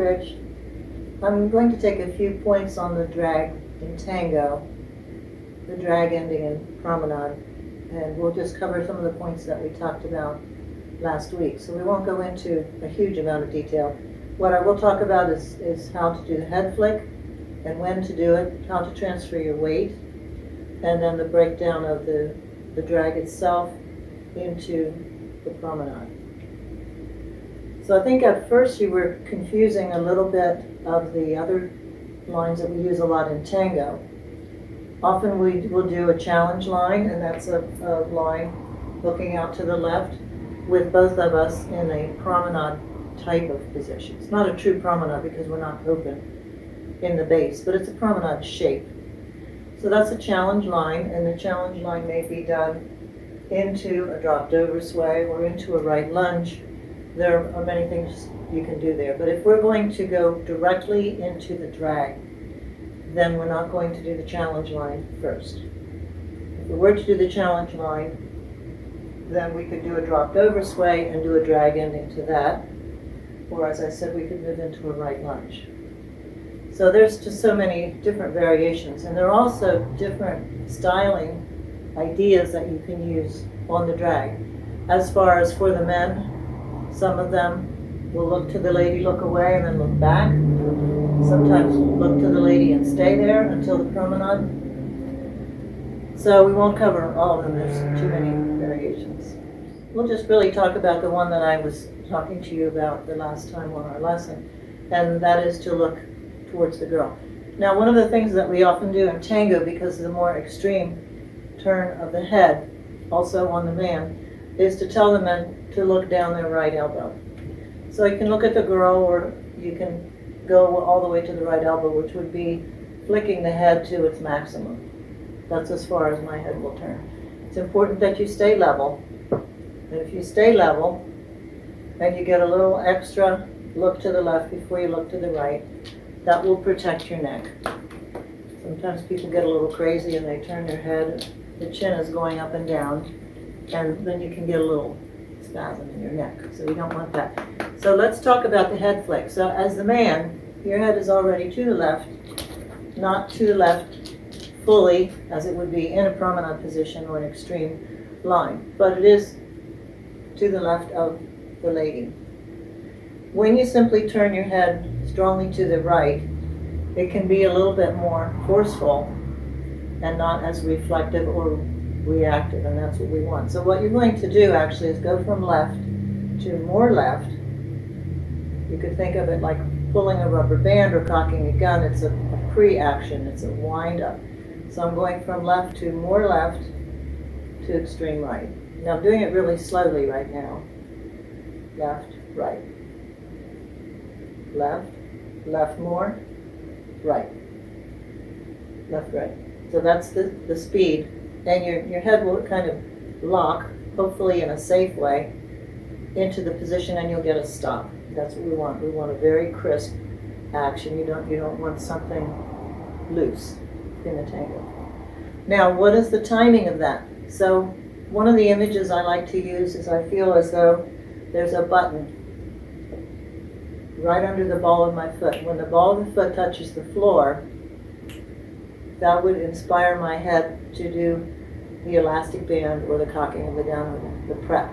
bridge. I'm going to take a few points on the drag in Tango, the drag ending in promenade, and we'll just cover some of the points that we talked about last week. So we won't go into a huge amount of detail. What I will talk about is how to do the head flick and when to do it, how to transfer your weight, and then the breakdown of the drag itself into the promenade. So I think at first you were confusing a little bit of the other lines that we use a lot in Tango. Often we will do a challenge line, and that's a line looking out to the left with both of us in a promenade type of position. It's not a true promenade because we're not open in the base, but it's a promenade shape. So that's a challenge line, and the challenge line may be done into a dropped oversway or into a right lunge. There are many things you can do there, but if we're going to go directly into the drag, then we're not going to do the challenge line first. If we were to do the challenge line, then we could do a dropped oversway and do a drag ending to that, or as I said, we could move into a right lunge. So there's just so many different variations, and there are also different styling ideas that you can use on the drag. As far as for the men, some of them will look to the lady, look away, and then look back. Sometimes look to the lady and stay there until the promenade. So we won't cover all of them, there's too many variations. We'll just really talk about the one that I was talking to you about the last time on our lesson, and that is to look towards the girl. Now, one of the things that we often do in Tango, because of the more extreme turn of the head, also on the man, is to tell the men to look down their right elbow. So you can look at the girl, or you can go all the way to the right elbow, which would be flicking the head to its maximum. That's as far as my head will turn. It's important that you stay level. And if you stay level, and you get a little extra look to the left before you look to the right, that will protect your neck. Sometimes people get a little crazy and they turn their head, the chin is going up and down, and then you can get a little spasm in your neck, so you don't want that. So let's talk about the head flick. So as the man, your head is already to the left, not to the left fully, as it would be in a promenade position or an extreme line, but it is to the left of the lady. When you simply turn your head strongly to the right, it can be a little bit more forceful and not as reflective or reactive, and that's what we want. So what you're going to do actually is go from left to more left. You could think of it like pulling a rubber band or cocking a gun. It's a pre-action, it's a wind-up. So I'm going from left to more left to extreme right. Now I'm doing it really slowly right now. Left, right. Left, left more, right. Left, right. So that's the speed. And your head will kind of lock, hopefully in a safe way, into the position, and you'll get a stop. That's what we want. We want a very crisp action. You don't want something loose in the tango. Now, what is the timing of that? So one of the images I like to use is I feel as though there's a button right under the ball of my foot. When the ball of the foot touches the floor, that would inspire my head to do the elastic band or the cocking of the gun or the prep.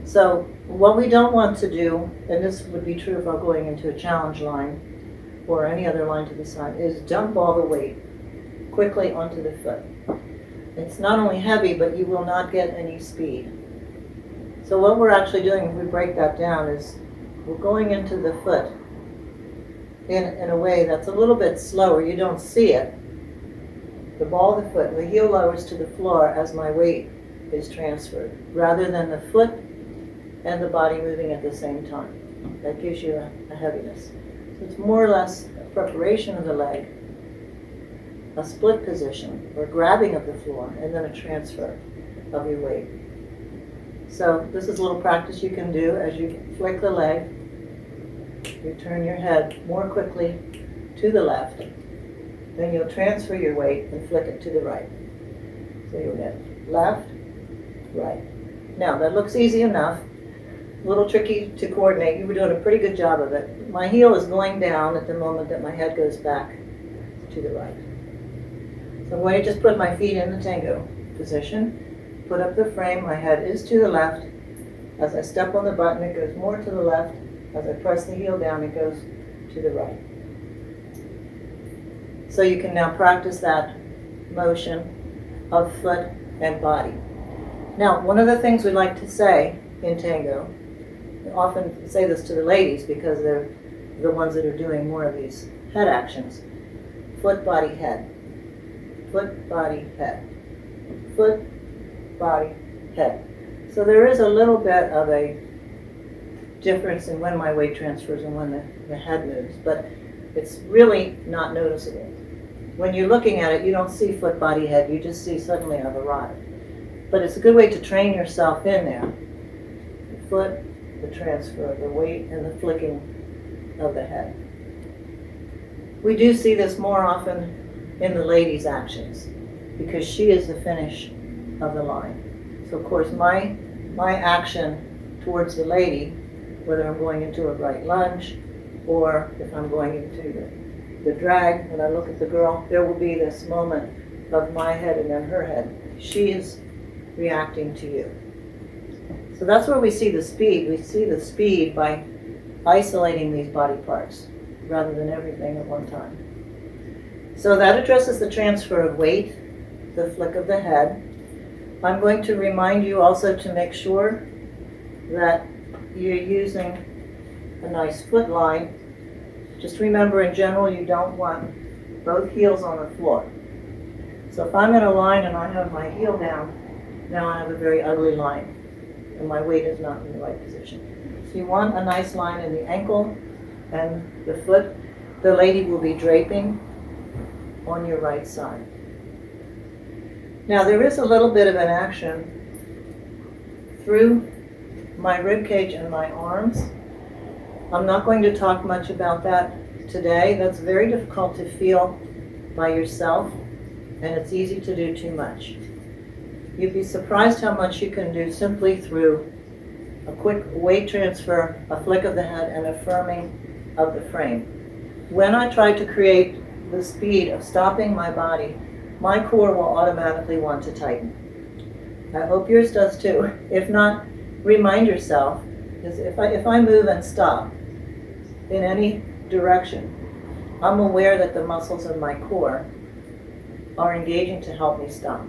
So what we don't want to do, and this would be true if I'm going into a challenge line or any other line to the side, is dump all the weight quickly onto the foot. It's not only heavy, but you will not get any speed. So what we're actually doing, if we break that down, is we're going into the foot in a way that's a little bit slower. You don't see it. The ball of the foot, the heel lowers to the floor as my weight is transferred, rather than the foot and the body moving at the same time. That gives you a heaviness. So it's more or less a preparation of the leg, a split position, or grabbing of the floor, and then a transfer of your weight. So this is a little practice you can do as you flick the leg. You turn your head more quickly to the left. Then you'll transfer your weight and flick it to the right. So you'll get left, right. Now that looks easy enough. a little tricky to coordinate. You were doing a pretty good job of it. My heel is going down at the moment that my head goes back to the right. So I'm going to just put my feet in the tango position, put up the frame, my head is to the left. As I step on the button, it goes more to the left. As I press the heel down, it goes to the right. So you can now practice that motion of foot and body. Now, one of the things we like to say in tango, we often say this to the ladies because they're the ones that are doing more of these head actions. Foot, body, head. Foot, body, head. Foot, body, head. So there is a little bit of a difference in when my weight transfers and when the head moves, but it's really not noticeable. When you're looking at it, you don't see foot, body, head, you just see suddenly I've arrived. But it's a good way to train yourself in there. The foot, the transfer of the weight, and the flicking of the head. We do see this more often in the lady's actions because she is the finish of the line. So of course my action towards the lady, whether I'm going into a right lunge or if I'm going into the drag, when I look at the girl, there will be this moment of my head and then her head. She is reacting to you. So that's where we see the speed. We see the speed by isolating these body parts rather than everything at one time. So that addresses the transfer of weight, the flick of the head. I'm going to remind you also to make sure that you're using a nice foot line. Just remember, in general, you don't want both heels on the floor. So if I'm in a line and I have my heel down, now I have a very ugly line, and my weight is not in the right position. So you want a nice line in the ankle and the foot. The lady will be draping on your right side. Now there is a little bit of an action through my rib cage and my arms. I'm not going to talk much about that today. That's very difficult to feel by yourself, and it's easy to do too much. You'd be surprised how much you can do simply through a quick weight transfer, a flick of the head, and a firming of the frame. When I try to create the speed of stopping my body, my core will automatically want to tighten. I hope yours does too. If not, remind yourself, because if I move and stop in any direction, I'm aware that the muscles of my core are engaging to help me stop.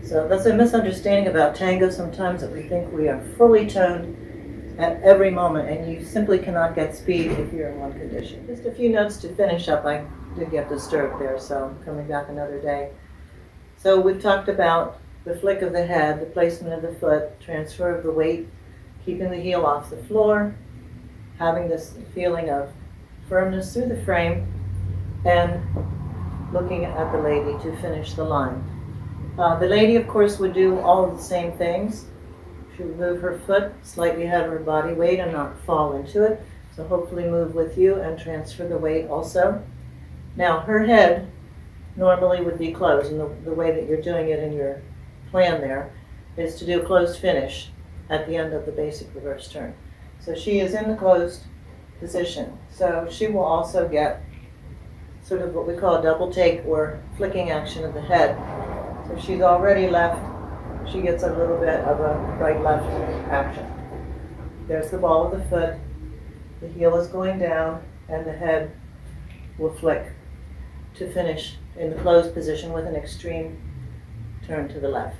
So that's a misunderstanding about tango sometimes, that we think we are fully toned at every moment, and you simply cannot get speed if you're in one condition. Just a few notes to finish up. I did get disturbed there, so I'm coming back another day. So we've talked about the flick of the head, the placement of the foot, transfer of the weight, keeping the heel off the floor, having this feeling of firmness through the frame, and looking at the lady to finish the line. The lady, of course, would do all of the same things. She would move her foot slightly ahead of her body weight and not fall into it. So hopefully move with you and transfer the weight also. Now her head normally would be closed, and the way that you're doing it in your plan there is to do a closed finish at the end of the basic reverse turn. So she is in the closed position. So she will also get sort of what we call a double take or flicking action of the head. So she's already left, she gets a little bit of a right-left action. There's the ball of the foot, the heel is going down, and the head will flick to finish in the closed position with an extreme turn to the left.